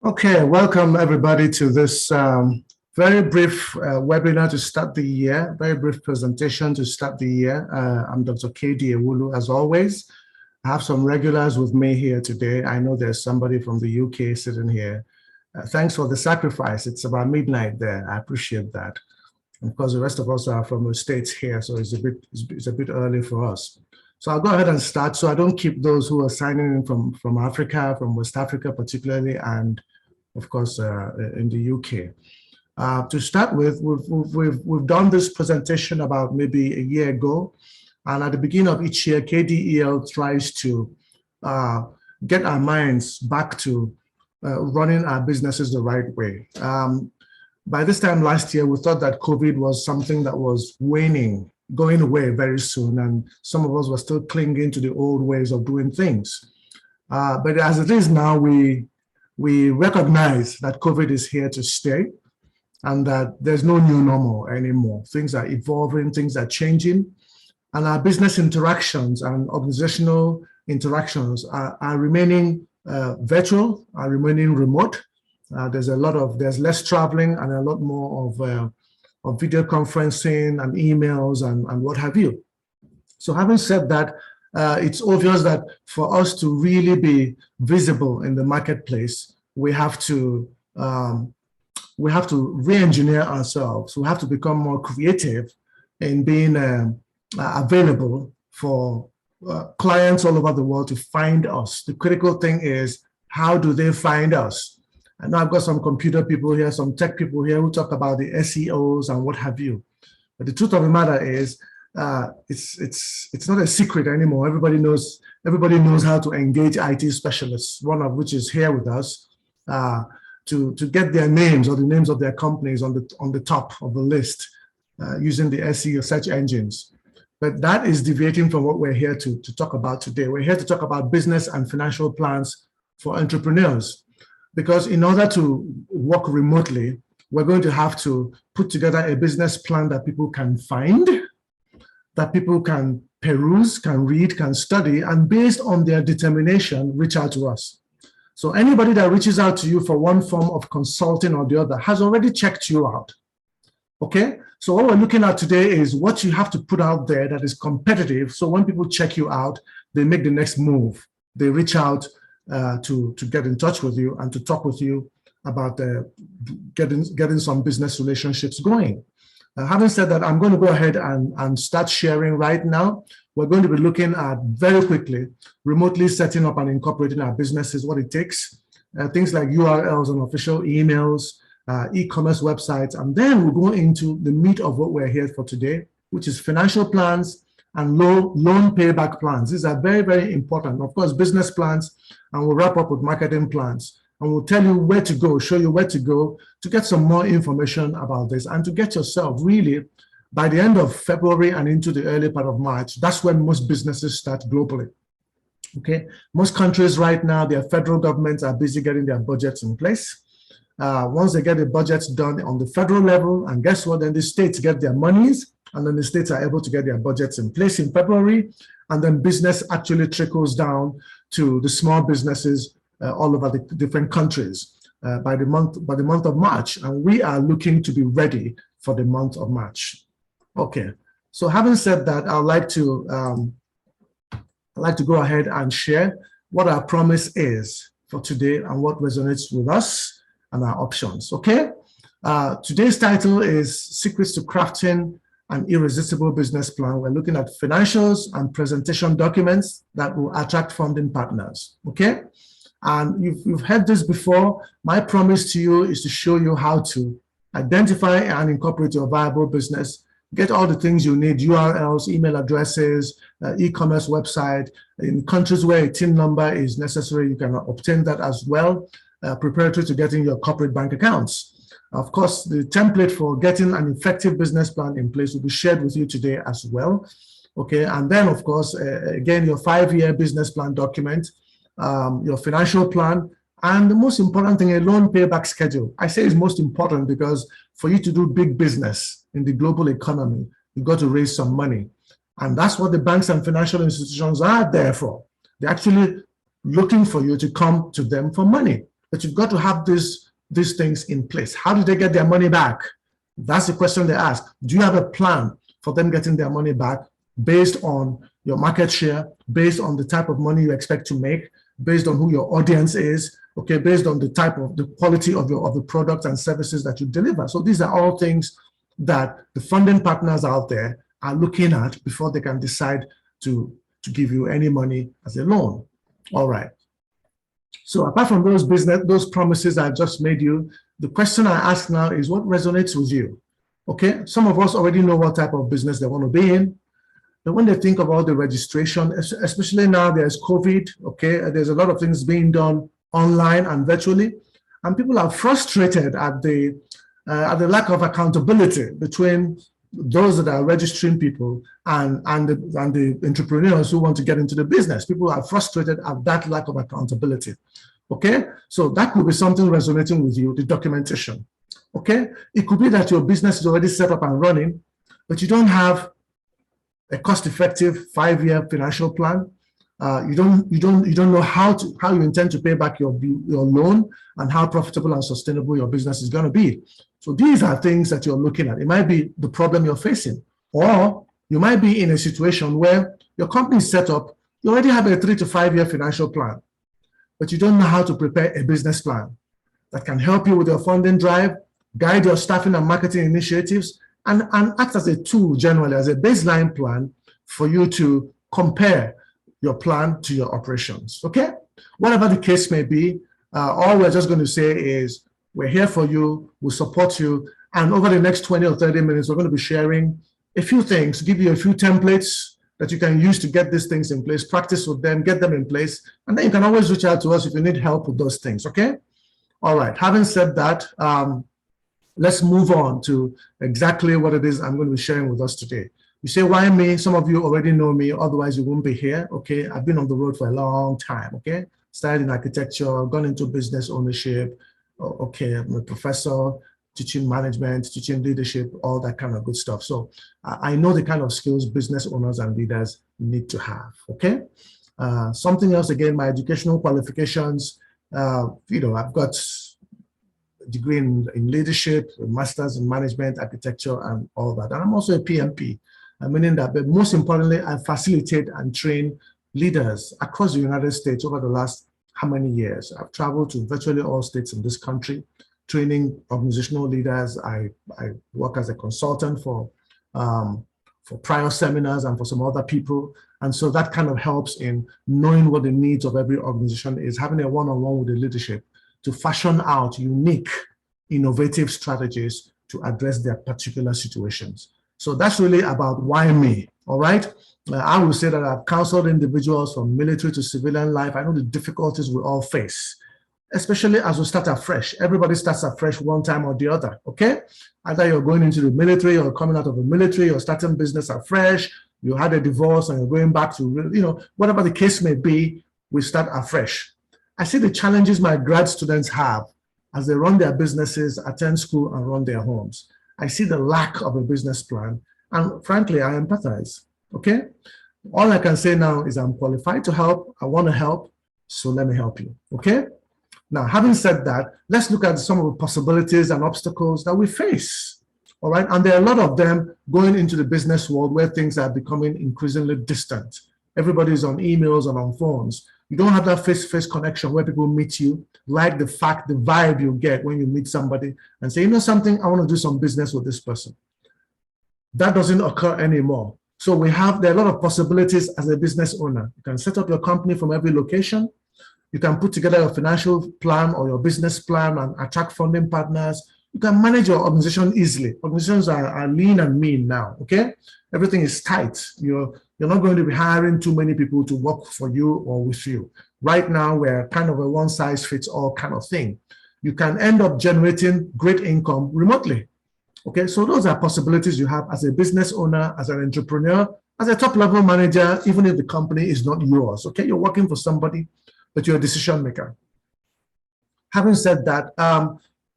Okay, welcome everybody to this very brief webinar to start the year, very brief presentation to start the year. I'm Dr. K.D. Ewulu, as always. I have some regulars with me here today. I know there's somebody from the UK sitting here. Thanks for the sacrifice. It's about midnight there. I appreciate that. And of course, the rest of us are from the States here, so it's a bit early for us. So I'll go ahead and start so I don't keep those who are signing in from Africa, from West Africa particularly, and of course in the UK. To start with, we've done this presentation about maybe a year ago, and at the beginning of each year, KDEL tries to get our minds back to running our businesses the right way. By this time last year, we thought that COVID was something that was waning, going away very soon, and some of us were still clinging to the old ways of doing things. But as it is now, we recognize that COVID is here to stay and that there's no new normal anymore. Things are evolving, things are changing, and our business interactions and organizational interactions are remaining virtual, are remaining remote. There's less traveling and a lot more of video conferencing and emails and what have you. So having said that, it's obvious that for us to really be visible in the marketplace, we have to re-engineer ourselves. We have to become more creative in being available for clients all over the world to find us. The critical thing is, how do they find us? And now I've got some computer people here, some tech people here who talk about the SEOs and what have you. But the truth of the matter is, it's not a secret anymore. Everybody knows how to engage IT specialists, one of which is here with us, to get their names or the names of their companies on the top of the list using the SEO search engines. But that is deviating from what we're here to talk about today. We're here to talk about business and financial plans for entrepreneurs. Because in order to work remotely, we're going to have to put together a business plan that people can find, that people can peruse, can read, can study, and based on their determination, reach out to us. So anybody that reaches out to you for one form of consulting or the other has already checked you out. Okay? So what we're looking at today is what you have to put out there that is competitive. So when people check you out, they make the next move. They reach out to get in touch with you and to talk with you about getting some business relationships going. Having said that, I'm going to go ahead and start sharing right now. We're going to be looking at very quickly remotely setting up and incorporating our businesses, what it takes, things like URLs and official emails, e-commerce websites, and then we'll go into the meat of what we're here for today, which is financial plans and loan payback plans. These are very, very important. Of course, business plans, and we'll wrap up with marketing plans. And we'll tell you where to go, show you where to go to get some more information about this and to get yourself really, by the end of February and into the early part of March, that's when most businesses start globally. Okay, most countries right now, their federal governments are busy getting their budgets in place. Once they get the budgets done on the federal level, and guess what, then the states get their monies, and then the states are able to get their budgets in place in February, and then business actually trickles down to the small businesses all over the different countries by the month of March, and we are looking to be ready for the month of March. Okay, so having said that, I'd like to go ahead and share what our promise is for today and what resonates with us and our options. Okay, today's title is Secrets to Crafting an Irresistible Business Plan. We're looking at financials and presentation documents that will attract funding partners. Okay. And you've heard this before. My promise to you is to show you how to identify and incorporate your viable business, get all the things you need, URLs, email addresses, e-commerce website. In countries where a TIN number is necessary, you can obtain that as well, preparatory to getting your corporate bank accounts. Of course, the template for getting an effective business plan in place will be shared with you today as well. Okay, and then of course, again, your 5-year business plan document, your financial plan, and the most important thing, a loan payback schedule. I say it's most important because for you to do big business in the global economy, you've got to raise some money. And that's what the banks and financial institutions are there for. They're actually looking for you to come to them for money. but you've got to have these things in place. How do they get their money back? That's the question they ask. Do you have a plan for them getting their money back based on your market share, based on the type of money you expect to make, based on who your audience is, okay, based on the quality of the products and services that you deliver? So these are all things that the funding partners out there are looking at before they can decide to give you any money as a loan. All right. So apart from those promises I just made you, the question I ask now is what resonates with you? Okay, some of us already know what type of business they want to be in. But when they think about the registration, especially now there's COVID, okay, there's a lot of things being done online and virtually, and people are frustrated at the lack of accountability between those that are registering people and the entrepreneurs who want to get into the business. People are frustrated at that lack of accountability. Okay, so that could be something resonating with you, the documentation. Okay, it could be that your business is already set up and running, but you don't have a cost-effective 5-year financial plan. You don't know how you intend to pay back your loan and how profitable and sustainable your business is going to be. So these are things that you're looking at. It might be the problem you're facing, or you might be in a situation where your company is set up, you already have a 3 to 5 year financial plan, but you don't know how to prepare a business plan that can help you with your funding drive, guide your staffing and marketing initiatives, and act as a tool generally, as a baseline plan for you to compare your plan to your operations, okay? Whatever the case may be, all we're just going to say is we're here for you, we'll support you, and over the next 20 or 30 minutes, we're going to be sharing a few things, give you a few templates that you can use to get these things in place, practice with them, get them in place, and then you can always reach out to us if you need help with those things, okay? All right, having said that, let's move on to exactly what it is I'm going to be sharing with us today. You say, why me? Some of you already know me, otherwise you won't be here, okay? I've been on the road for a long time, okay? Started in architecture, gone into business ownership, okay, I'm a professor, teaching management, teaching leadership, all that kind of good stuff. So I know the kind of skills business owners and leaders need to have, okay? Something else, again, my educational qualifications, I've got a degree in leadership, a master's in management, architecture, and all that. And I'm also a PMP, meaning that, but most importantly, I facilitate and train leaders across the United States over the last how many years. I've traveled to virtually all states in this country, training organizational leaders. I work as a consultant for prior seminars and for some other people. And so that kind of helps in knowing what the needs of every organization is, having a one-on-one with the leadership to fashion out unique, innovative strategies to address their particular situations. So that's really about why me, all right? I will say that I've counseled individuals from military to civilian life. I know the difficulties we all face, especially as we start afresh. Everybody starts afresh one time or the other, okay? Either you're going into the military or coming out of the military or starting business afresh, you had a divorce and you're going back to, whatever the case may be, we start afresh. I see the challenges my grad students have as they run their businesses, attend school, and run their homes. I see the lack of a business plan, and frankly, I empathize, okay? All I can say now is I'm qualified to help, I want to help, so let me help you, okay? Now, having said that, let's look at some of the possibilities and obstacles that we face, all right? And there are a lot of them going into the business world where things are becoming increasingly distant. Everybody's on emails and on phones. You don't have that face-to-face connection where people meet you, like the vibe you get when you meet somebody and say, you know something, I want to do some business with this person. That doesn't occur anymore. So there are a lot of possibilities as a business owner. You can set up your company from every location. You can put together a financial plan or your business plan and attract funding partners. You can manage your organization easily. Organizations are lean and mean now, okay? Everything is tight. You're not going to be hiring too many people to work for you or with you. Right now, we're kind of a one-size-fits-all kind of thing. You can end up generating great income remotely, okay? So those are possibilities you have as a business owner, as an entrepreneur, as a top-level manager, even if the company is not yours, okay? You're working for somebody, but you're a decision maker. Having said that,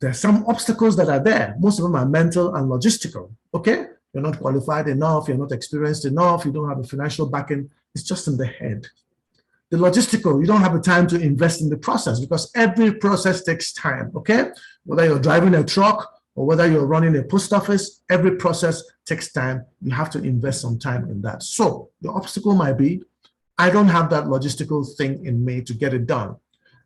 there are some obstacles that are there. Most of them are mental and logistical, okay? You're not qualified enough, you're not experienced enough, you don't have a financial backing. It's just in the head. The logistical, you don't have the time to invest in the process because every process takes time, okay? Whether you're driving a truck or whether you're running a post office, every process takes time. You have to invest some time in that. So the obstacle might be, I don't have that logistical thing in me to get it done.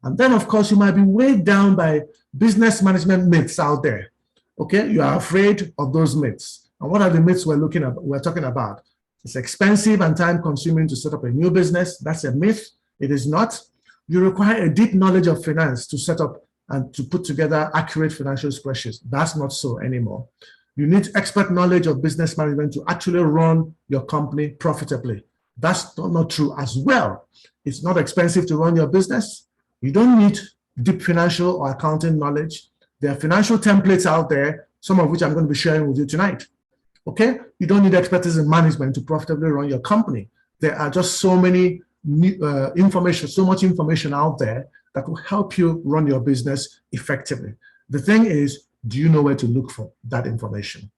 And then, of course, you might be weighed down by business management myths out there. Okay, you are afraid of those myths. And what are the myths we're talking about? It's expensive and time-consuming to set up a new business. That's a myth. It is not. You require a deep knowledge of finance to set up and to put together accurate financial spreadsheets. That's not so anymore. You need expert knowledge of business management to actually run your company profitably. That's not true as well. It's not expensive to run your business. You don't need deep financial or accounting knowledge. There are financial templates out there, some of which I'm going to be sharing with you tonight. Okay? You don't need expertise in management to profitably run your company. There are just so many so much information out there that will help you run your business effectively. The thing is, do you know where to look for that information?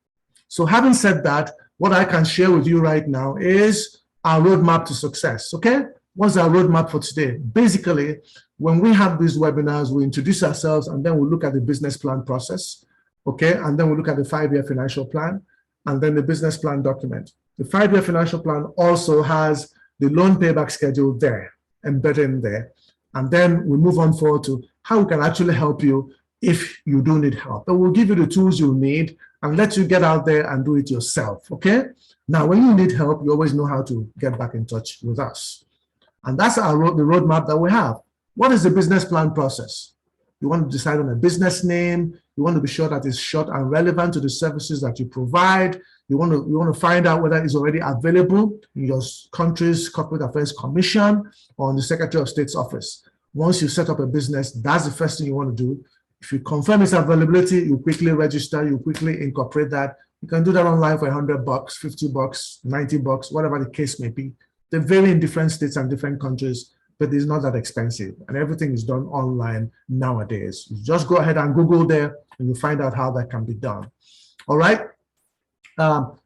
So having said that, what I can share with you right now is our roadmap to success, okay? What's our roadmap for today? Basically, when we have these webinars, we introduce ourselves and then we look at the business plan process, okay? And then we look at the 5-year financial plan and then the business plan document. The 5-year financial plan also has the loan payback schedule there, embedded in there. And then we move on forward to how we can actually help you if you do need help. But we'll give you the tools you need and let you get out there and do it yourself, okay? Now, when you need help, you always know how to get back in touch with us. And that's the roadmap that we have. What is the business plan process? You want to decide on a business name. You want to be sure that it's short and relevant to the services that you provide. You want to find out whether it's already available in your country's Corporate Affairs Commission or in the Secretary of State's office. Once you set up a business, that's the first thing you want to do. If you confirm its availability, you quickly register, you quickly incorporate that. You can do that online for $100, $50, $90, whatever the case may be. They vary in different states and different countries, but it's not that expensive. And everything is done online nowadays. You just go ahead and Google there and you find out how that can be done. All right.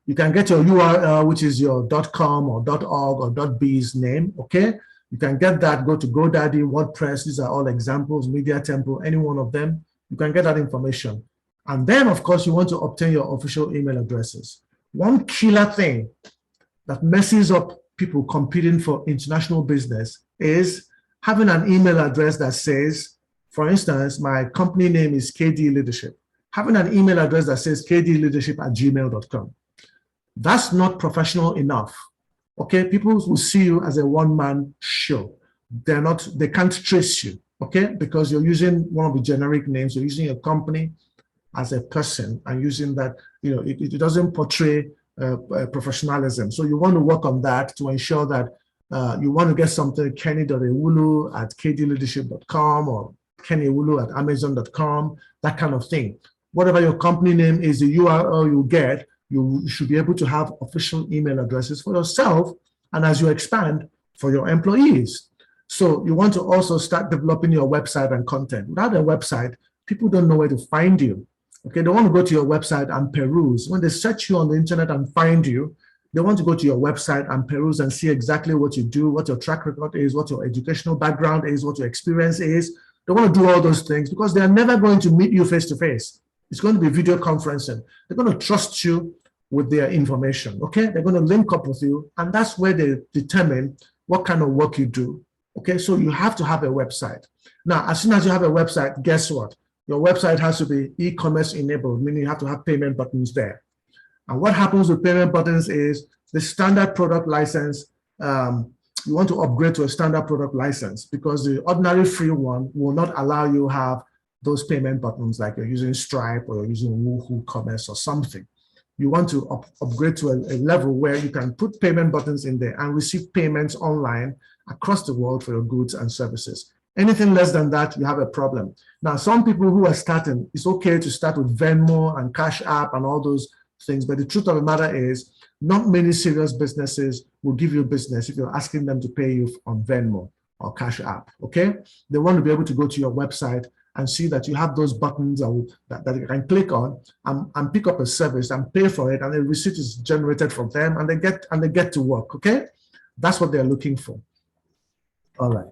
You can get your URL, which is your .com or .org or .biz name, okay? You can get that, go to GoDaddy, WordPress, these are all examples, Media Temple, any one of them. You can get that information. And then, of course, you want to obtain your official email addresses. One killer thing that messes up people competing for international business is having an email address that says, for instance, my company name is KD Leadership. Having an email address that says kdleadership@gmail.com. That's not professional enough. Okay, people will see you as a one-man show. They can't trace you, okay? Because you're using one of the generic names, you're using a company as a person and using that, you know, it doesn't portray professionalism. So you want to work on that to ensure that you want to get something kenny.ewulu@kdleadership.com or kenny.ewulu@amazon.com, that kind of thing. Whatever your company name is, the URL you get, you should be able to have official email addresses for yourself and as you expand for your employees. So you want to also start developing your website and content. Without a website, people don't know where to find you. Okay, they want to go to your website and peruse. When they search you on the internet and find you, they want to go to your website and peruse and see exactly what you do, what your track record is, what your educational background is, what your experience is. They want to do all those things because they are never going to meet you face to face. It's going to be video conferencing. They're going to trust you with their information, okay? They're going to link up with you, and that's where they determine what kind of work you do, okay? So you have to have a website. Now, as soon as you have a website, guess what? Your website has to be e-commerce enabled, meaning you have to have payment buttons there. And what happens with payment buttons is the standard product license, you want to upgrade to a standard product license because the ordinary free one will not allow you to have those payment buttons like you're using Stripe or you're using Woohoo Commerce or something. You want to upgrade to a level where you can put payment buttons in there and receive payments online across the world for your goods and services. Anything less than that, you have a problem. Now, some people who are starting, it's okay to start with Venmo and Cash App and all those things, but the truth of the matter is not many serious businesses will give you business if you're asking them to pay you on Venmo or Cash App, okay? They want to be able to go to your website and see that you have those buttons that you can click on and pick up a service and pay for it, and a receipt is generated from them, and they get to work, okay? That's what they're looking for. All right.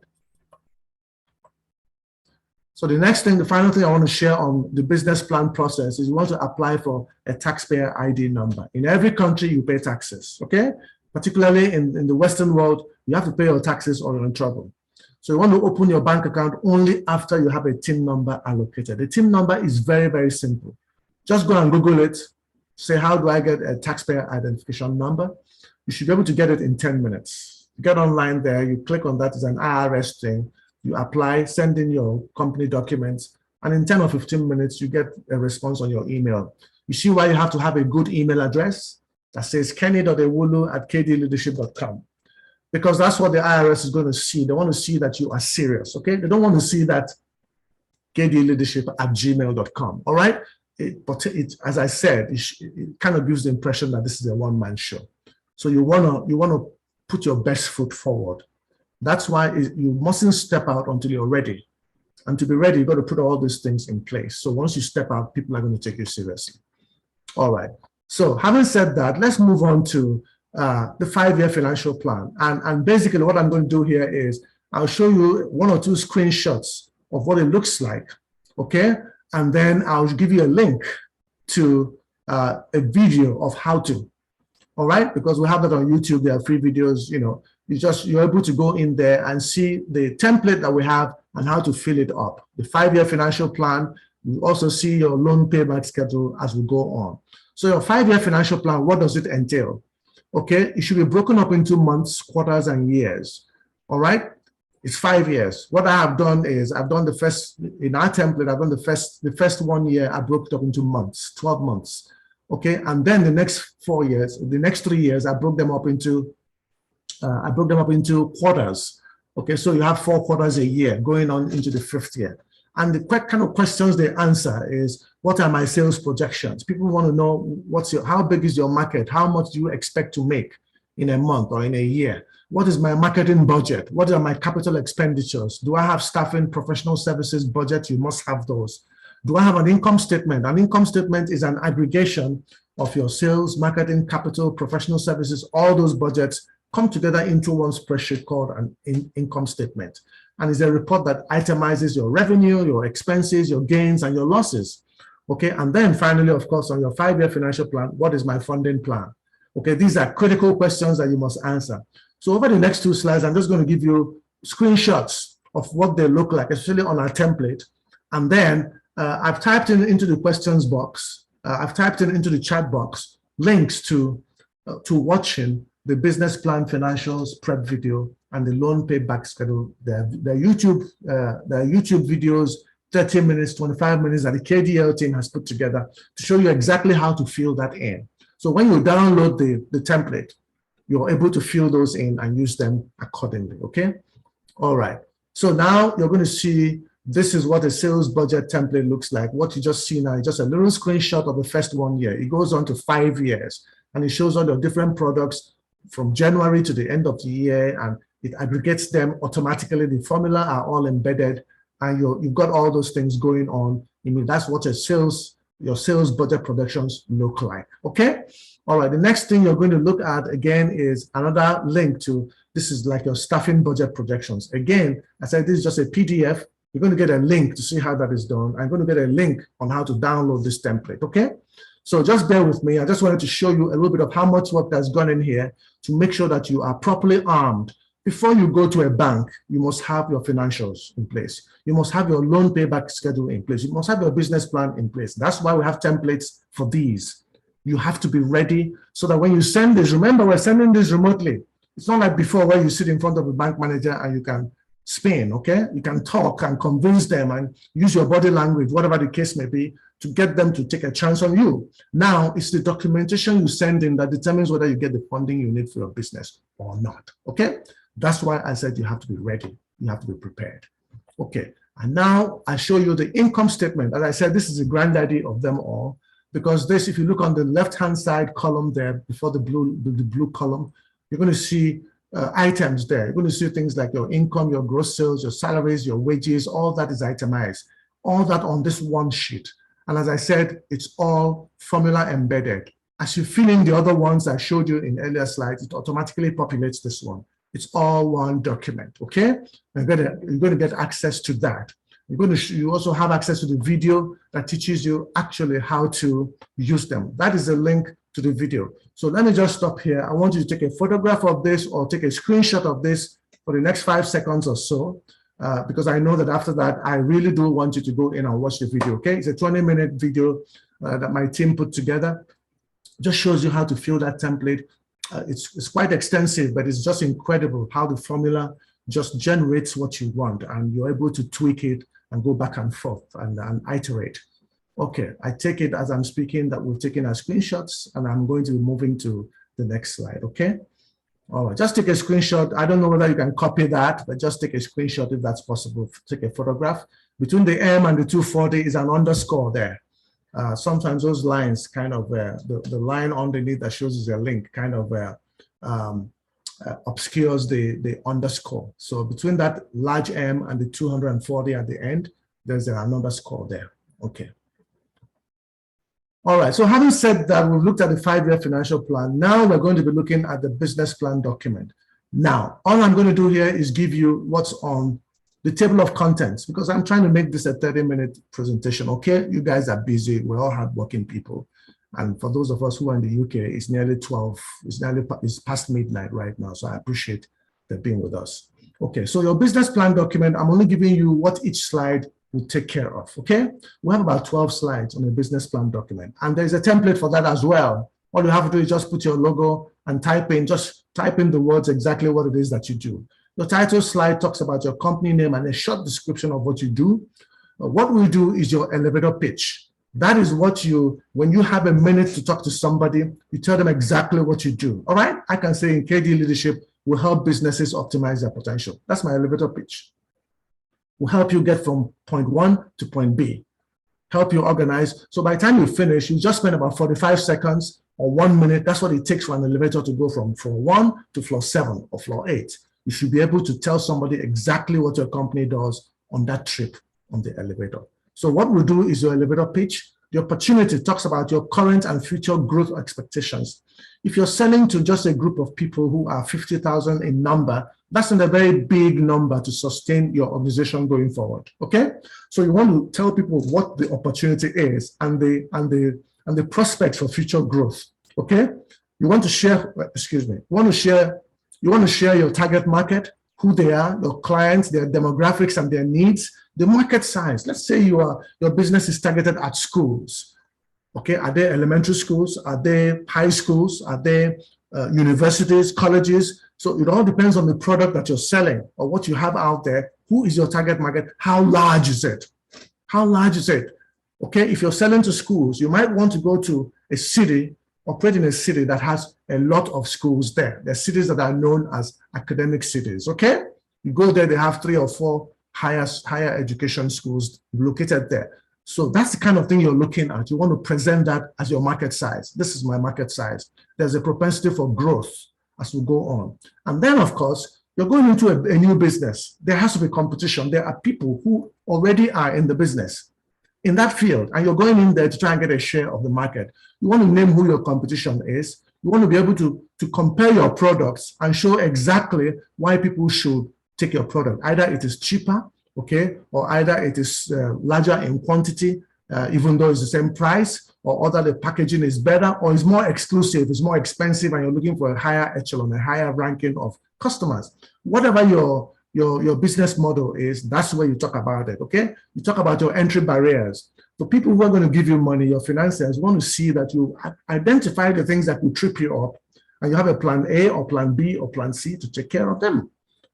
So the next thing, the final thing I want to share on the business plan process is you want to apply for a taxpayer ID number. In every country, you pay taxes, okay? Particularly in the Western world, you have to pay your taxes or you're in trouble. So you want to open your bank account only after you have a TIN number allocated. The TIN number is very, very simple. Just go and Google it. Say, how do I get a taxpayer identification number? You should be able to get it in 10 minutes. You get online there, you click on that, it's an IRS thing. You apply, send in your company documents, and in 10 or 15 minutes, you get a response on your email. You see why you have to have a good email address that says kenny.ewulu@kdleadership.com, because that's what the IRS is going to see. They want to see that you are serious, okay? They don't want to see that kdleadership@gmail.com, all right? But as I said, it kind of gives the impression that this is a one-man show. So you want to put your best foot forward. That's why you mustn't step out until you're ready. And to be ready, you've got to put all these things in place. So once you step out, people are going to take you seriously. All right. So having said that, let's move on to the 5-year financial plan. And basically what I'm going to do here is I'll show you 1 or 2 screenshots of what it looks like, okay? And then I'll give you a link to a video of how to, all right? Because we have that on YouTube. There are free videos, you know. You're able to go in there and see the template that we have and how to fill it up. The 5-year financial plan, you also see your loan payback schedule as we go on. So your 5-year financial plan, what does it entail? Okay, it should be broken up into months, quarters, and years. All right, it's 5 years. What I have done is I've done the first, in our template, I've done the first 1 year, I broke it up into months, 12 months. Okay, and then the next 4 years, the next 3 years, I broke them up into quarters. Okay, so you have 4 quarters a year going on into the 5th year. And the kind of questions they answer is, what are my sales projections? People want to know how big is your market? How much do you expect to make in a month or in a year? What is my marketing budget? What are my capital expenditures? Do I have staffing, professional services budget? You must have those. Do I have an income statement? An income statement is an aggregation of your sales, marketing, capital, professional services, all those budgets come together into one spreadsheet called an income statement. And it's a report that itemizes your revenue, your expenses, your gains, and your losses. Okay, and then finally, of course, on your 5-year financial plan, what is my funding plan? Okay, these are critical questions that you must answer. So over the next 2 slides, I'm just going to give you screenshots of what they look like, especially on our template. And then I've typed into the questions box, I've typed into the chat box links to watching the business plan financials prep video and the loan payback schedule. The YouTube videos, 30 minutes, 25 minutes that the KDL team has put together to show you exactly how to fill that in. So when you download the template, you're able to fill those in and use them accordingly, okay? All right, so now you're going to see this is what a sales budget template looks like. What you just see now is just a little screenshot of the first 1 year. It goes on to 5 years, and it shows all your different products from January to the end of the year, and it aggregates them automatically. The formula are all embedded, and you've got all those things going on. I mean, that's what your sales budget projections look like, okay? All right, the next thing you're going to look at again is another link to, this is like your staffing budget projections. Again, I said this is just a PDF. You're going to get a link to see how that is done. I'm going to get a link on how to download this template, okay? So just bear with me. I just wanted to show you a little bit of how much work has gone in here to make sure that you are properly armed. Before you go to a bank, you must have your financials in place. You must have your loan payback schedule in place. You must have your business plan in place. That's why we have templates for these. You have to be ready so that when you send this, remember we're sending this remotely. It's not like before where you sit in front of a bank manager and you can spin, okay? You can talk and convince them and use your body language, whatever the case may be, to get them to take a chance on you. Now, it's the documentation you send in that determines whether you get the funding you need for your business or not, okay? That's why I said you have to be ready. You have to be prepared. Okay, and now I show you the income statement. As I said, this is the granddaddy of them all, because this, if you look on the left-hand side column there, before the blue column, you're going to see items there. You're going to see things like your income, your gross sales, your salaries, your wages, all that is itemized. All that on this one sheet. And as I said, it's all formula embedded. As you fill in the other ones I showed you in earlier slides, it automatically populates this one. It's all one document, okay? You're going to get access to that. You also have access to the video that teaches you actually how to use them. That is a link to the video. So let me just stop here. I want you to take a photograph of this or take a screenshot of this for the next 5 seconds or so, because I know that after that, I really do want you to go in and watch the video, okay? It's a 20-minute video that my team put together. Just shows you how to fill that template. It's quite extensive, but it's just incredible how the formula just generates what you want, and you're able to tweak it and go back and forth and iterate. Okay, I take it as I'm speaking that we've taken our screenshots, and I'm going to be moving to the next slide, okay? All right, just take a screenshot. I don't know whether you can copy that, but just take a screenshot if that's possible. Take a photograph. Between the M and the 240 is an underscore there. Sometimes those lines kind of, the line underneath that shows us a link kind of obscures the underscore. So between that large M and the 240 at the end, there's an underscore there. Okay. All right, so having said that, we've looked at the 5-year financial plan. Now we're going to be looking at the business plan document. Now, all I'm going to do here is give you what's on the table of contents, because I'm trying to make this a 30-minute presentation, okay? You guys are busy, we're all hardworking people. And for those of us who are in the UK, it's nearly 12, it's past midnight right now, so I appreciate them being with us. Okay, so your business plan document, I'm only giving you what each slide will take care of, okay? We have about 12 slides on a business plan document, and there's a template for that as well. All you have to do is just put your logo and just type in the words exactly what it is that you do. The title slide talks about your company name and a short description of what you do. What we do is your elevator pitch. That is what when you have a minute to talk to somebody, you tell them exactly what you do, all right? I can say in KD Leadership, will help businesses optimize their potential. That's my elevator pitch. We'll help you get from point 1 to point B, help you organize. So by the time you finish, you just spend about 45 seconds or 1 minute. That's what it takes for an elevator to go from floor 1 to floor 7 or floor 8. You should be able to tell somebody exactly what your company does on that trip on the elevator. So what we'll do is your elevator pitch. The opportunity talks about your current and future growth expectations. If you're selling to just a group of people who are 50,000 in number, that's not a very big number to sustain your organization going forward, okay? So you want to tell people what the opportunity is and the prospects for future growth, okay? You want to share, you want to share your target market, who they are, your clients, their demographics and their needs, the market size. Let's say your business is targeted at schools. Okay, are they elementary schools? Are they high schools? Are they universities, colleges? So it all depends on the product that you're selling or what you have out there. Who is your target market? How large is it? How large is it? Okay, if you're selling to schools, you might want to go to a city, operate in a city that has a lot of schools there. There are cities that are known as academic cities, okay? You go there, they have 3 or 4 higher education schools located there. So that's the kind of thing you're looking at. You want to present that as your market size. This is my market size. There's a propensity for growth as we go on. And then, of course, you're going into a new business. There has to be competition. There are people who already are in the business in that field, and you're going in there to try and get a share of the market. You want to name who your competition is. You want to be able to compare your products and show exactly why people should take your product. Either it is cheaper, okay, or either it is larger in quantity, even though it's the same price, or other the packaging is better, or it's more exclusive, it's more expensive, and you're looking for a higher echelon, a higher ranking of customers. Whatever your business model is, that's where you talk about it, okay? You talk about your entry barriers. For people who are going to give you money, your financiers want to see that you identify the things that will trip you up, and you have a plan A or plan B or plan C to take care of them.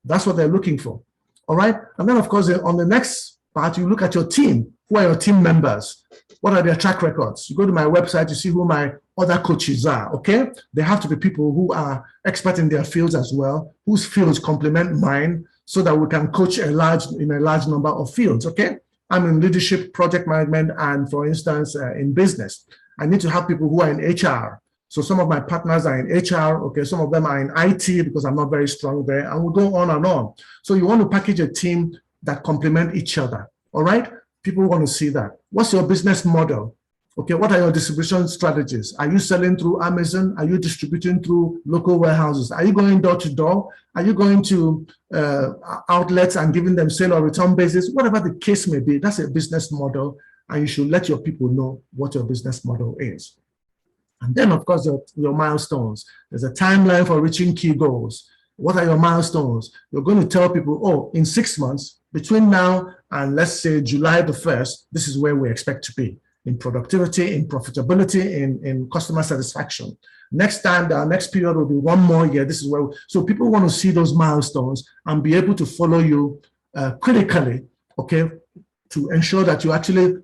That's what they're looking for, all right? And then, of course, on the next part, you look at your team. Who are your team members? What are their track records? You go to my website, you see who my other coaches are, okay? They have to be people who are expert in their fields as well, whose fields complement mine, so that we can coach in a large number of fields, okay? I'm in leadership, project management, and for instance, in business. I need to have people who are in HR. So some of my partners are in HR, okay? Some of them are in IT because I'm not very strong there, and we'll go on and on. So you want to package a team that complement each other, all right? People want to see that. What's your business model? Okay, what are your distribution strategies? Are you selling through Amazon? Are you distributing through local warehouses? Are you going door to door? Are you going to outlets and giving them sale or return basis? Whatever the case may be, that's a business model, and you should let your people know what your business model is. And then, of course, your milestones. There's a timeline for reaching key goals. What are your milestones? You're going to tell people, oh, in 6 months, between now and let's say July the 1st, this is where we expect to be in productivity, in profitability, in customer satisfaction. Next time, the next period will be 1 more year. This is where, so people want to see those milestones and be able to follow you critically, okay, to ensure that you're actually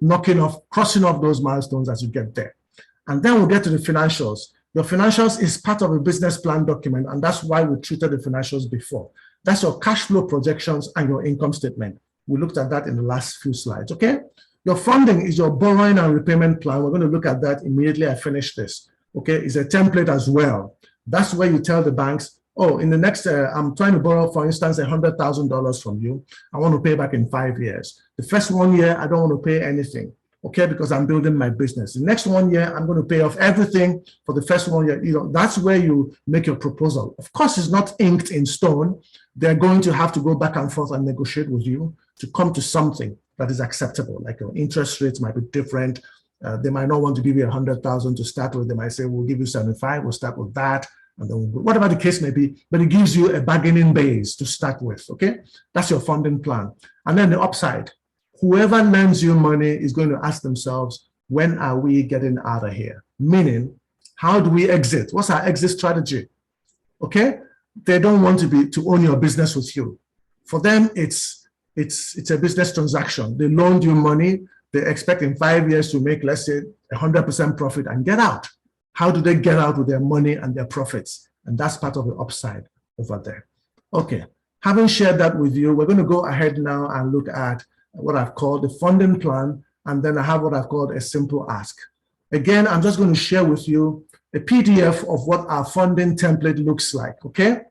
crossing off those milestones as you get there. And then we'll get to the financials. Your financials is part of a business plan document, and that's why we treated the financials before. That's your cash flow projections and your income statement. We looked at that in the last few slides, okay? Your funding is your borrowing and repayment plan. We're going to look at that immediately I finish this, okay? It's a template as well. That's where you tell the banks, oh, in the next, I'm trying to borrow, for instance, $100,000 from you. I want to pay back in 5 years. The first 1 year, I don't want to pay anything, okay, because I'm building my business. The next 1 year, I'm going to pay off everything for the first 1 year. You know, that's where you make your proposal. Of course, it's not inked in stone. They're going to have to go back and forth and negotiate with you to come to something that is acceptable. Like your interest rates might be different. They might not want to give you 100,000 to start with. They might say, we'll give you 75, we'll start with that. And then we'll go, whatever the case may be, but it gives you a bargaining base to start with, okay? That's your funding plan. And then the upside. Whoever lends you money is going to ask themselves, when are we getting out of here? Meaning, how do we exit? What's our exit strategy? Okay? They don't want to own your business with you. For them, it's a business transaction. They loaned you money. They expect in 5 years to make, let's say, 100% profit and get out. How do they get out with their money and their profits? And that's part of the upside over there. Okay. Having shared that with you, we're going to go ahead now and look at what I've called the funding plan, and then I have what I've called a simple ask. Again, I'm just going to share with you a PDF of what our funding template looks like, okay?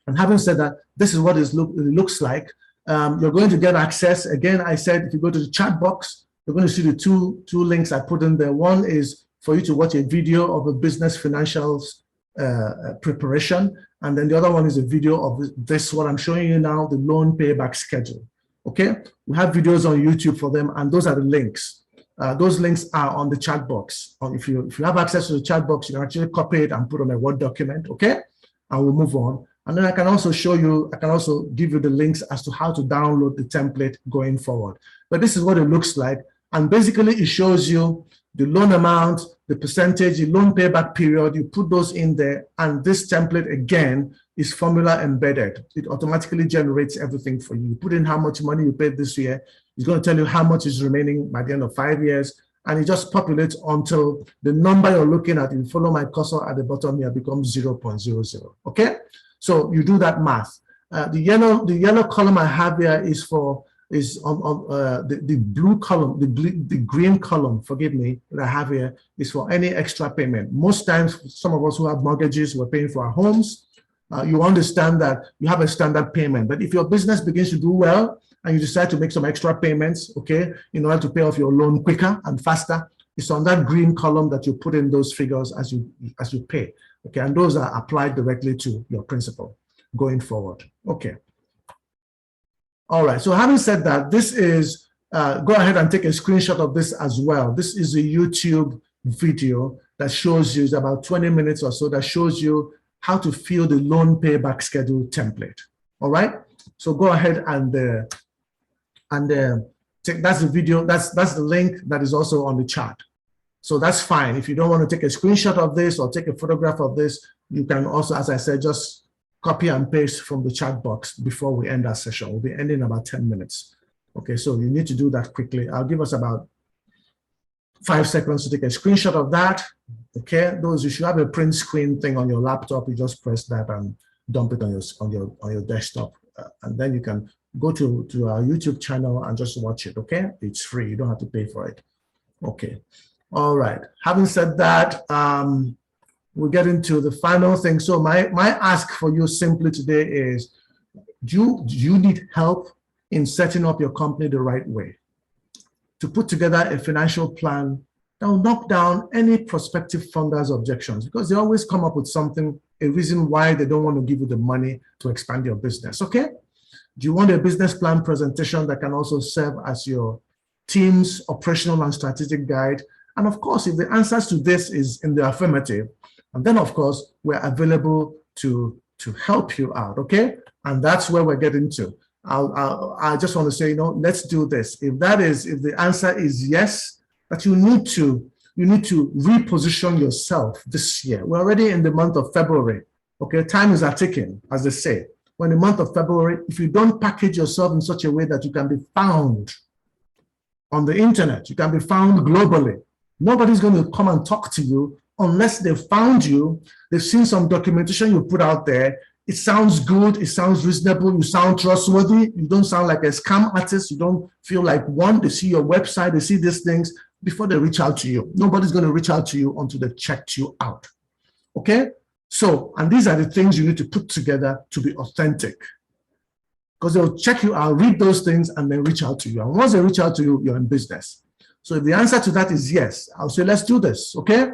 And having said that, this is what it looks like. You're going to get access. Again, I said, if you go to the chat box, you're going to see the two links I put in there. One is for you to watch a video of a business financials preparation, and then the other one is a video of this, what I'm showing you now, the loan payback schedule. Okay, we have videos on YouTube for them, and those are the links. Those links are on the chat box. If you have access to the chat box, you can actually copy it and put on a Word document, okay? And we'll move on. And then I can also show you, I can also give you the links as to how to download the template going forward. But this is what it looks like. And basically it shows you the loan amount, the percentage, the loan payback period, you put those in there, and this template again is formula embedded. It automatically generates everything for you. You put in how much money you paid this year, it's going to tell you how much is remaining by the end of 5 years, and it just populates until the number you're looking at, you follow my cursor at the bottom here, becomes 0.00, okay? So you do that math. The yellow column I have here is on the blue column, the green column, forgive me, that I have here is for any extra payment. Most times, some of us who have mortgages, we're paying for our homes. You understand that you have a standard payment. But if your business begins to do well and you decide to make some extra payments, okay, in order to pay off your loan quicker and faster, it's on that green column that you put in those figures as you pay. Okay, and those are applied directly to your principal going forward. Okay. All right, so having said that, this is, go ahead and take a screenshot of this as well. This is a YouTube video that shows you, it's about 20 minutes or so, that shows you how to fill the loan payback schedule template. All right, so go ahead and take, that's the video, that's the link that is also on the chart. So that's fine. If you don't want to take a screenshot of this or take a photograph of this, you can also, as I said, just copy and paste from the chat box before we end our session. We'll be ending in about 10 minutes. Okay, so you need to do that quickly. I'll give us about 5 seconds to take a screenshot of that. Okay, those, you should have a print screen thing on your laptop. You just press that and dump it on your desktop, and then you can go to our YouTube channel and just watch it. Okay, it's free. You don't have to pay for it. Okay, all right. Having said that, we'll get into the final thing. So my ask for you simply today is, do you need help in setting up your company the right way? To put together a financial plan that will knock down any prospective funders' objections, because they always come up with something, a reason why they don't want to give you the money to expand your business, okay? Do you want a business plan presentation that can also serve as your team's operational and strategic guide? And of course, if the answers to this is in the affirmative, and then of course, we're available to help you out, okay? And that's where we're getting to. I just want to say, let's do this. If the answer is yes, that you need to reposition yourself this year. We're already in the month of February, okay? Time is ticking, as they say. When the month of February, if you don't package yourself in such a way that you can be found on the internet, you can be found globally, nobody's going to come and talk to you unless they've found you, they've seen some documentation you put out there. It sounds good, it sounds reasonable, you sound trustworthy, you don't sound like a scam artist, you don't feel like they see your website, they see these things before they reach out to you. Nobody's going to reach out to you until they've checked you out, okay? So, and these are the things you need to put together to be authentic, because they'll check you out, read those things, and then reach out to you. And once they reach out to you, you're in business. So if the answer to that is yes, I'll say, let's do this, okay?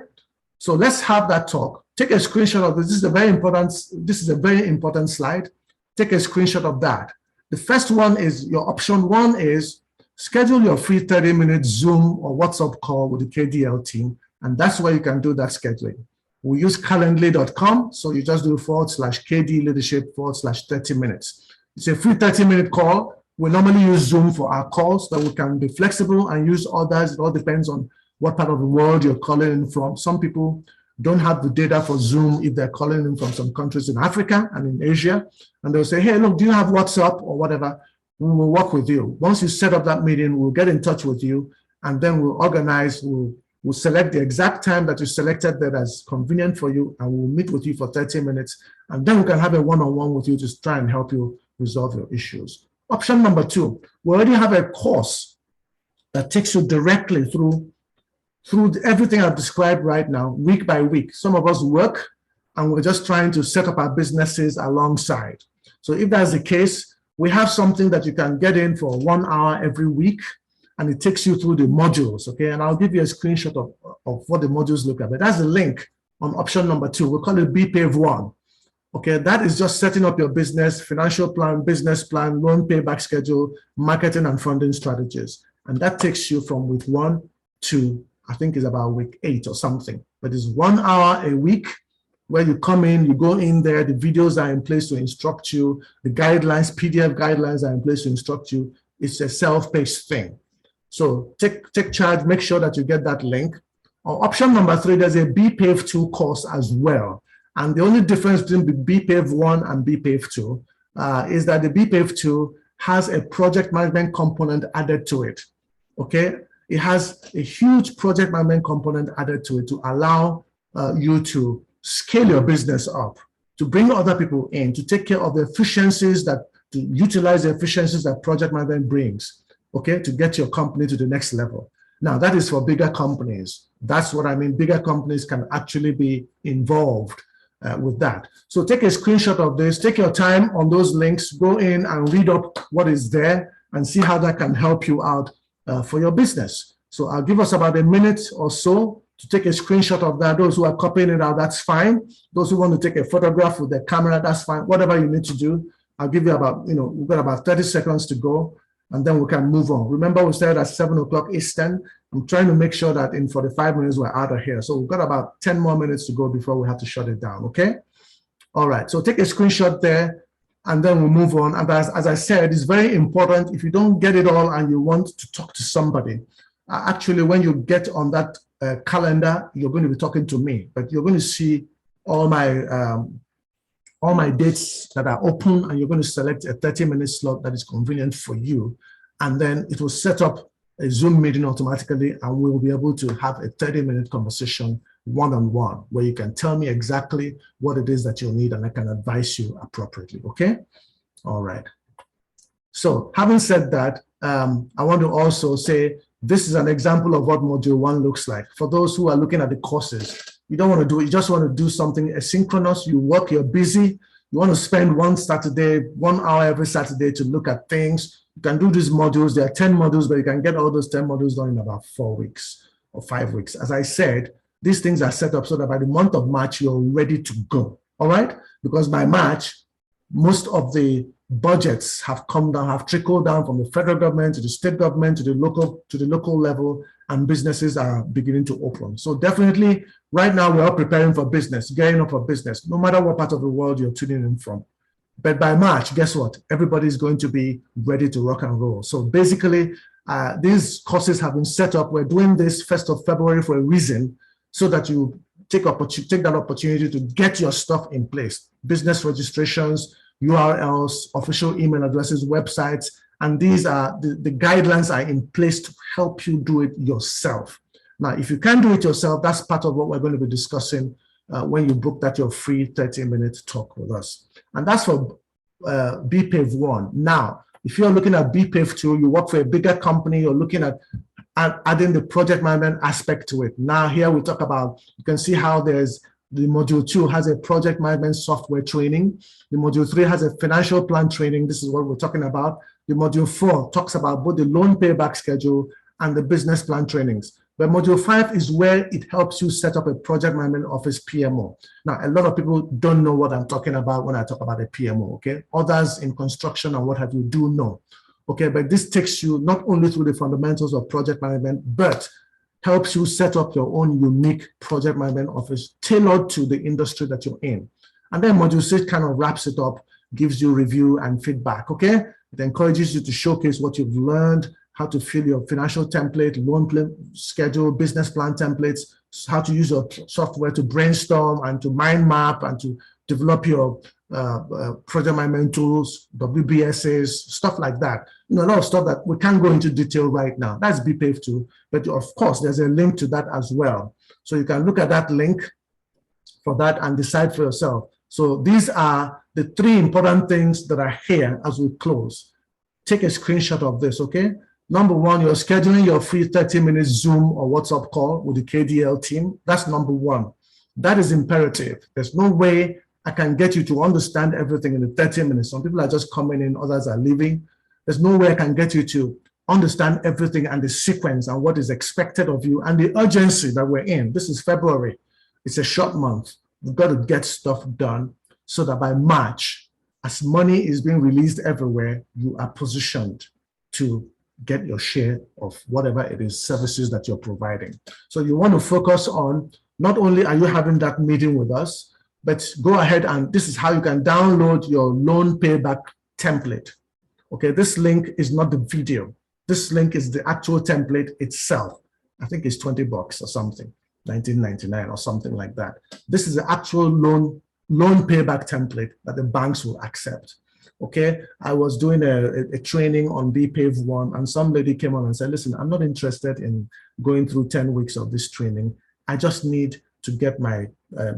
So let's have that talk. Take a screenshot of this. This is a very important slide. Take a screenshot of that. The first one is, your option one is schedule your free 30-minute Zoom or WhatsApp call with the KDL team, and that's where you can do that scheduling. We use calendly.com, so you just do /KD leadership /30 minutes. It's a free 30-minute call. We normally use Zoom for our calls, so we can be flexible and use others. It all depends on what part of the world you're calling in from. Some people don't have the data for Zoom if they're calling in from some countries in Africa and in Asia, and they'll say, hey, look, do you have WhatsApp or whatever? We will work with you. Once you set up that meeting, we'll get in touch with you, and then we'll organize, we'll select the exact time that you selected that is convenient for you, and we'll meet with you for 30 minutes, and then we can have a one-on-one with you to try and help you resolve your issues. Option number two, we already have a course that takes you directly through everything I've described right now, week by week. Some of us work, and we're just trying to set up our businesses alongside. So if that's the case, we have something that you can get in for 1 hour every week, and it takes you through the modules, okay? And I'll give you a screenshot of what the modules look like. But that's the link on option number two. We'll call it BPAVE I. Okay, that is just setting up your business, financial plan, business plan, loan payback schedule, marketing and funding strategies. And that takes you from week 1 to, I think it's about week 8 or something. But it's 1 hour a week where you come in, you go in there, the videos are in place to instruct you, the guidelines, PDF guidelines are in place to instruct you. It's a self-paced thing. So take charge, make sure that you get that link. Or option number 3, there's a BPAVE II course as well. And the only difference between the BPAVE I and BPAVE II is that the BPAVE II has a project management component added to it, okay? It has a huge project management component added to it to allow you to scale your business up, to bring other people in, to take care of the efficiencies to utilize the efficiencies that project management brings, okay, to get your company to the next level. Now, that is for bigger companies. That's what I mean. Bigger companies can actually be involved with that. So take a screenshot of this, take your time on those links, go in and read up what is there and see how that can help you out for your business. So I'll give us about a minute or so to take a screenshot of that. Those who are copying it out, that's fine. Those who want to take a photograph with their camera, that's fine. Whatever you need to do, I'll give you about, we've got about 30 seconds to go, and then we can move on. Remember, we started at 7 o'clock Eastern. I'm trying to make sure that in 45 minutes, we're out of here. So we've got about 10 more minutes to go before we have to shut it down, okay? All right, so take a screenshot there, and then we'll move on. And as I said, it's very important, if you don't get it all and you want to talk to somebody, actually, when you get on that calendar, you're going to be talking to me, but you're going to see all my dates that are open, and you're going to select a 30-minute slot that is convenient for you. And then it will set up a Zoom meeting automatically, and we'll be able to have a 30-minute conversation one-on-one where you can tell me exactly what it is that you'll need, and I can advise you appropriately, okay? All right. So having said that, I want to also say this is an example of what Module 1 looks like. For those who are looking at the courses, you don't want to do it, you just want to do something asynchronous. You work, you're busy, you want to spend 1 hour every Saturday to look at things. You can do these modules. There are 10 modules, but you can get all those 10 modules done in about 4 weeks. or 5 weeks. As I said, these things are set up so that by the month of March, you're ready to go, all right? Because by March, most of the budgets have come down, have trickled down from the federal government to the state government to the local level, and businesses are beginning to open. So definitely, right now, we're all preparing for business, gearing up for business, no matter what part of the world you're tuning in from. But by March, guess what? Everybody's going to be ready to rock and roll. So basically, these courses have been set up. We're doing this 1st of February for a reason, so that you take that opportunity to get your stuff in place. Business registrations, URLs, official email addresses, websites, and these are the guidelines are in place to help you do it yourself. Now, if you can't do it yourself, that's part of what we're going to be discussing when you book that your free 30-minute talk with us. And that's for BPAVE 1. Now, if you're looking at BPAVE 2, you work for a bigger company, you're looking at adding the project management aspect to it. Now, here we talk about, you can see how there's the module 2 has a project management software training. The module 3 has a financial plan training. This is what we're talking about. The module 4 talks about both the loan payback schedule and the business plan trainings. But module 5 is where it helps you set up a project management office PMO. Now, a lot of people don't know what I'm talking about when I talk about a PMO, okay? Others in construction and what have you do know, okay? But this takes you not only through the fundamentals of project management, but helps you set up your own unique project management office tailored to the industry that you're in. And then module 6 kind of wraps it up, gives you review and feedback, okay? It encourages you to showcase what you've learned, how to fill your financial template, loan plan schedule, business plan templates, how to use your software to brainstorm and to mind map and to develop your project management tools, WBSs, stuff like that. You know, a lot of stuff that we can't go into detail right now. That's BPAVE 2, but of course, there's a link to that as well. So you can look at that link for that and decide for yourself. So these are the 3 important things that are here as we close. Take a screenshot of this, okay? Number 1, you're scheduling your free 30-minute Zoom or WhatsApp call with the KDL team. That's number 1. That is imperative. There's no way I can get you to understand everything in the 30 minutes. Some people are just coming in, others are leaving. There's no way I can get you to understand everything and the sequence and what is expected of you and the urgency that we're in. This is February. It's a short month. We've got to get stuff done so that by March, as money is being released everywhere, you are positioned to get your share of whatever it is, services that you're providing. So you want to focus on, not only are you having that meeting with us, but go ahead and this is how you can download your loan payback template. Okay, this link is not the video. This link is the actual template itself. I think it's $20 or something, $19.99 or something like that. This is the actual loan payback template that the banks will accept. Okay, I was doing a training on BPAVE 1 and some lady came on and said, listen, I'm not interested in going through 10 weeks of this training. I just need to get my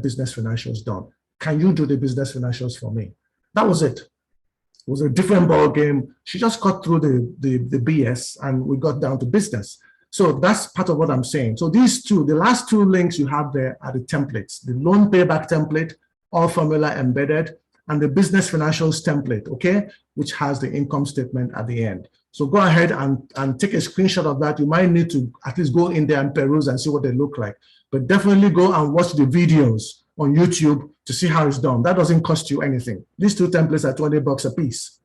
business financials done. Can you do the business financials for me? That was it. It was a different ball game. She just cut through the BS and we got down to business. So that's part of what I'm saying. So these two, the last 2 links you have there are the templates, the loan payback template, all formula embedded, and the business financials template, okay, which has the income statement at the end. So go ahead and take a screenshot of that. You might need to at least go in there and peruse and see what they look like. But definitely go and watch the videos on YouTube to see how it's done. That doesn't cost you anything. These 2 templates are $20 a piece.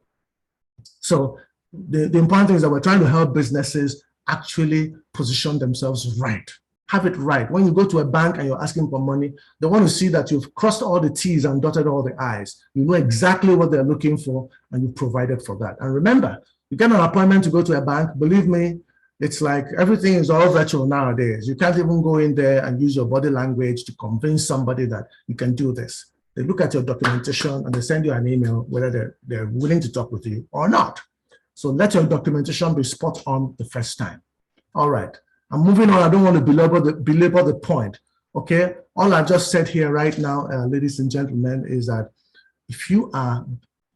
So the important thing is that we're trying to help businesses actually position themselves right. Have it right. When you go to a bank and you're asking for money, they want to see that you've crossed all the T's and dotted all the I's. You know exactly what they're looking for and you've provided for that. And remember, you get an appointment to go to a bank, believe me, it's like everything is all virtual nowadays. You can't even go in there and use your body language to convince somebody that you can do this. They look at your documentation and they send you an email whether they're willing to talk with you or not. So let your documentation be spot on the first time. All right, I'm moving on. I don't want to belabor the point, okay? All I just said here right now, ladies and gentlemen, is that if you are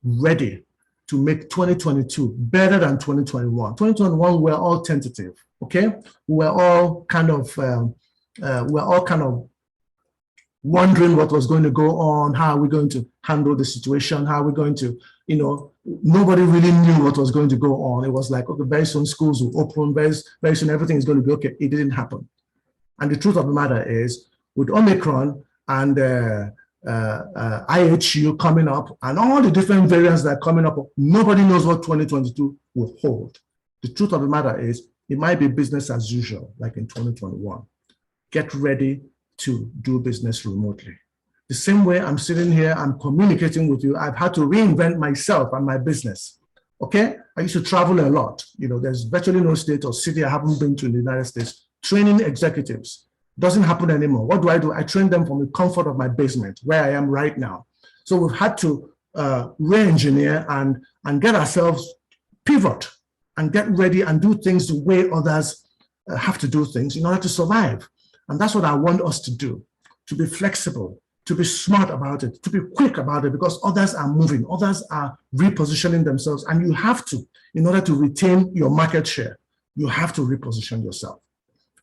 ready to make 2022 better than 2021. 2021, we're all tentative, okay? We're all kind of wondering what was going to go on, how are we going to handle the situation, how are we going to, you know, nobody really knew what was going to go on. It was like, okay, very soon schools will open, very soon everything is going to be okay. It didn't happen. And the truth of the matter is, with Omicron and IHU coming up and all the different variants that are coming up, nobody knows what 2022 will hold. The truth of the matter is, it might be business as usual, like in 2021. Get ready to do business remotely. The same way I'm sitting here, I'm communicating with you, I've had to reinvent myself and my business. Okay? I used to travel a lot. You know, there's virtually no state or city I haven't been to in the United States. Training executives doesn't happen anymore. What do? I train them from the comfort of my basement, where I am right now. So we've had to re-engineer and get ourselves pivot and get ready and do things the way others have to do things in order to survive. And that's what I want us to do, to be flexible, to be smart about it, to be quick about it, because others are moving, others are repositioning themselves, and you have to, in order to retain your market share, you have to reposition yourself.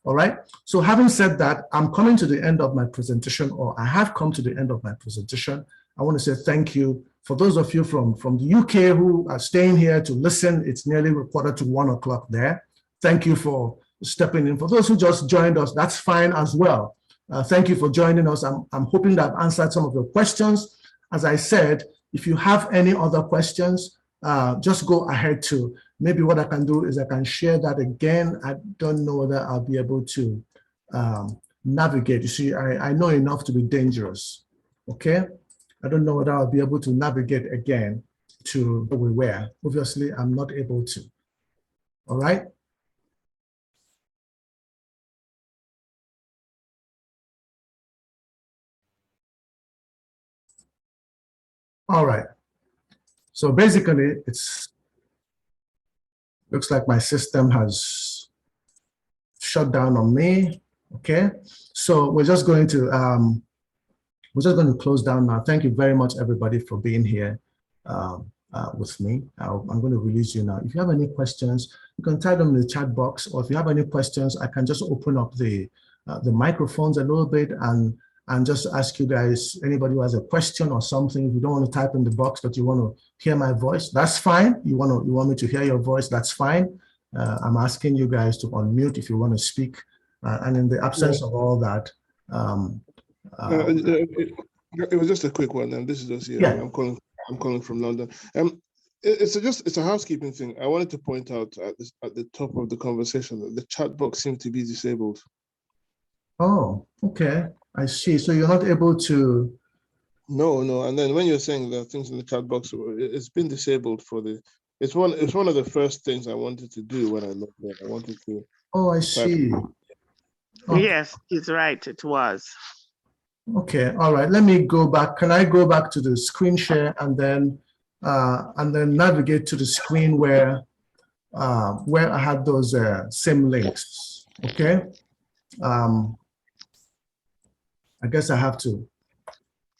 All right. So having said that, I'm coming to the end of my presentation, or I have come to the end of my presentation. I want to say thank you for those of you from the UK who are staying here to listen. It's nearly 1:45 there. Thank you for stepping in. For those who just joined us, that's fine as well. Thank you for joining us. I'm hoping that I've answered some of your questions. As I said, if you have any other questions, just go ahead to, maybe what I can do is I can share that again. I don't know whether I'll be able to navigate. You see, I know enough to be dangerous, okay? I don't know whether I'll be able to navigate again to where we were. Obviously, I'm not able to, all right? All right. So basically, looks like my system has shut down on me. Okay. So we're just going to close down now. Thank you very much, everybody, for being here with me. I'm going to release you now. If you have any questions, you can type them in the chat box, or if you have any questions, I can just open up the microphones a little bit and just ask you guys, anybody who has a question or something. If you don't want to type in the box, but you want to hear my voice, that's fine. You want me to hear your voice, that's fine. I'm asking you guys to unmute if you want to speak. And in the absence of all that, it was just a quick one, and this is just here. Yeah. I'm calling from London. It's a housekeeping thing. I wanted to point out at the top of the conversation that the chat box seemed to be disabled. Oh, okay. I see. So you're not able to. No. And then when you're saying there are things in the chat box, it's been disabled for the. It's one of the first things I wanted to do when I looked there. I wanted to. Oh, I see. Okay. Yes, he's right. It was. Okay. All right. Let me go back. Can I go back to the screen share and then navigate to the screen where I had those same links? Okay. I guess I have to,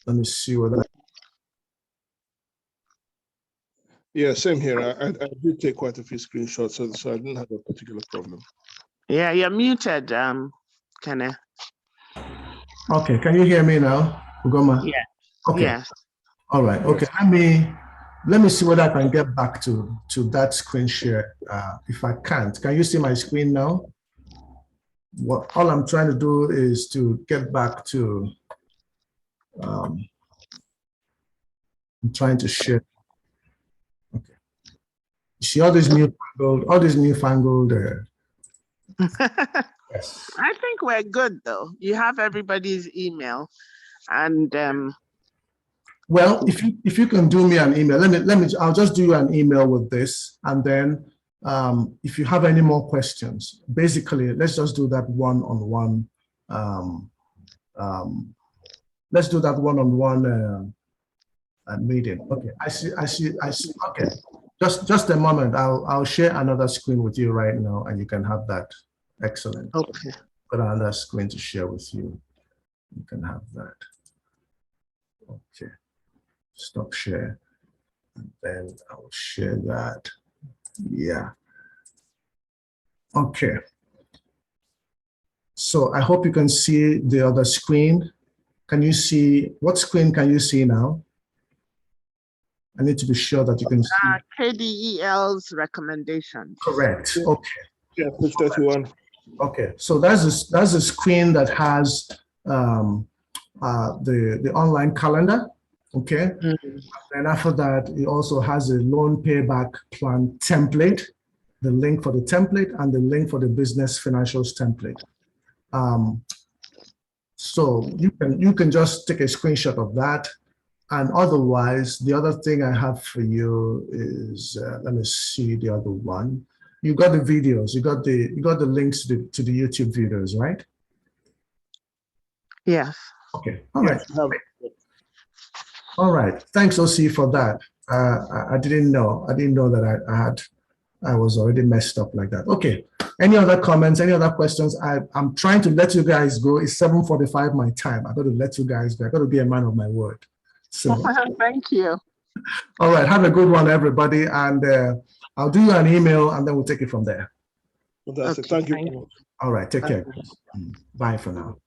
let me see whether. Yeah, same here. I did take quite a few screenshots, so I didn't have a particular problem. Yeah, you're muted, Kenneth. Okay, can you hear me now, Ugoma? Yeah. Okay. Yes. All right. Okay. Let me see whether I can get back to that screen share. If I can't, can you see my screen now? All I'm trying to do is to get back to. I'm trying to share. Okay. You see all these newfangled. Yes. I think we're good though. You have everybody's email, and well, if you can do me an email, I'll just do you an email with this, and then if you have any more questions, basically let's just do that one-on-one. Let's do that one-on-one meeting. Okay, I see. Okay, just a moment. I'll share another screen with you right now, and you can have that. Excellent. Okay. Got another screen to share with you. You can have that. Okay. Stop share, and then I'll share that. Yeah. Okay. So I hope you can see the other screen. Can you see, what screen can you see now? I need to be sure that you can see. KDEL's recommendations. Correct. Okay. Yeah, page 31. Okay, so that's a screen that has the online calendar. Okay, and after that, it also has a loan payback plan template, the link for the template and the link for the business financials template. So you can just take a screenshot of that. And otherwise, the other thing I have for you is, let me see the other one. You got the videos, you got the links to the YouTube videos, right? Yes. Okay, all right. All right, thanks OC for that. I didn't know that I was already messed up like that. Okay, any other comments, any other questions? I'm trying to let you guys go. It's 7:45 my time. I got to let you guys go. I got to be a man of my word. So thank you. All right, have a good one, everybody. And I'll do you an email and then we'll take it from there. Fantastic. Okay, thank you. All right, take care. Bye for now.